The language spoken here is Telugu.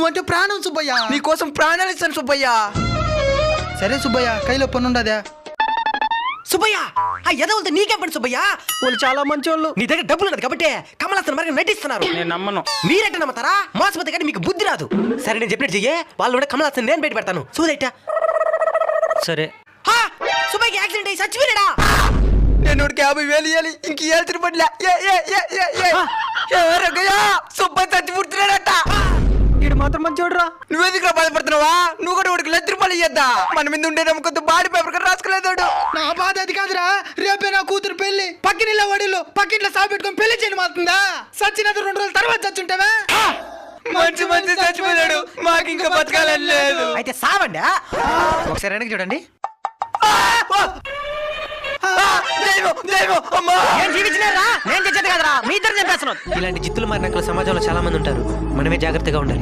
నువ్వంటే ప్రాణం సుబ్బయ్య. నీకోసం ప్రాణాలు ఇస్తాను సుబ్బయ్య. సరే సుబ్బయ్య, కైలో పని ఉండదా? సుబ్బయ్య ఆ ఎదవులతో నీకేం పని సుబ్బయ్య? వాళ్ళు చాలా మంచి వాళ్ళు. నీ దగ్గర డబ్బులు ఉన్నది కాబట్టి కమలాసన్ మరి నటిస్తున్నారు. నేను నమ్మను. మీరెట్ట నమ్ముతారా? మోసపోతే కానీ మీకు బుద్ధి రాదు. సరే నేను చెప్పినట్టు చెయ్యే, వాళ్ళు కూడా కమలాసన్ నేను బయట పెడతాను. చూదైట సరే. సుబ్బయ్యకి యాక్సిడెంట్ అయ్యి చచ్చిపోయాడా? నేను 50,000 ఇవ్వాలి, ఇంక ఇవ్వాల్సిన పనిలే. సుబ్బయ్య చచ్చి పుడుతున్నాడట. వీడు మాత్రం మంచోడురా. నువ్వెందుకు బాధపడుతున్నావా? నువ్వు కూడా 1,00,000 ఇయ్యద్దా? మన మీద ఉండే నమ్మకంతో బాడీ పేపర్ కూడా రాసుకోలేదు. నా బాధ అది కాదురా, రేపే నా కూతురు పెళ్లి. పక్కనిళ్ళ వడిలో పక్కింట్లో సాగు పెట్టుకొని పెళ్లి చేయడం అవుతుందా? సచ్చినది 2 రోజుల తర్వాత చచ్చుంటావా? మంచి మంచి చచ్చిపోయాడు, మాకు ఇంకా బతకాలని లేదు. అయితే సావండి. ఒకసారి వెనక్కి చూడండి. నేను జీవించినారా? నేను చచ్చేది కదరా, మీ ఇద్దరు చంపేస్తున్నాను. ఇలాంటి జిత్తులు మారిన సమాజంలో చాలా మంది ఉంటారు. మనమే జాగ్రత్తగా ఉండాలి.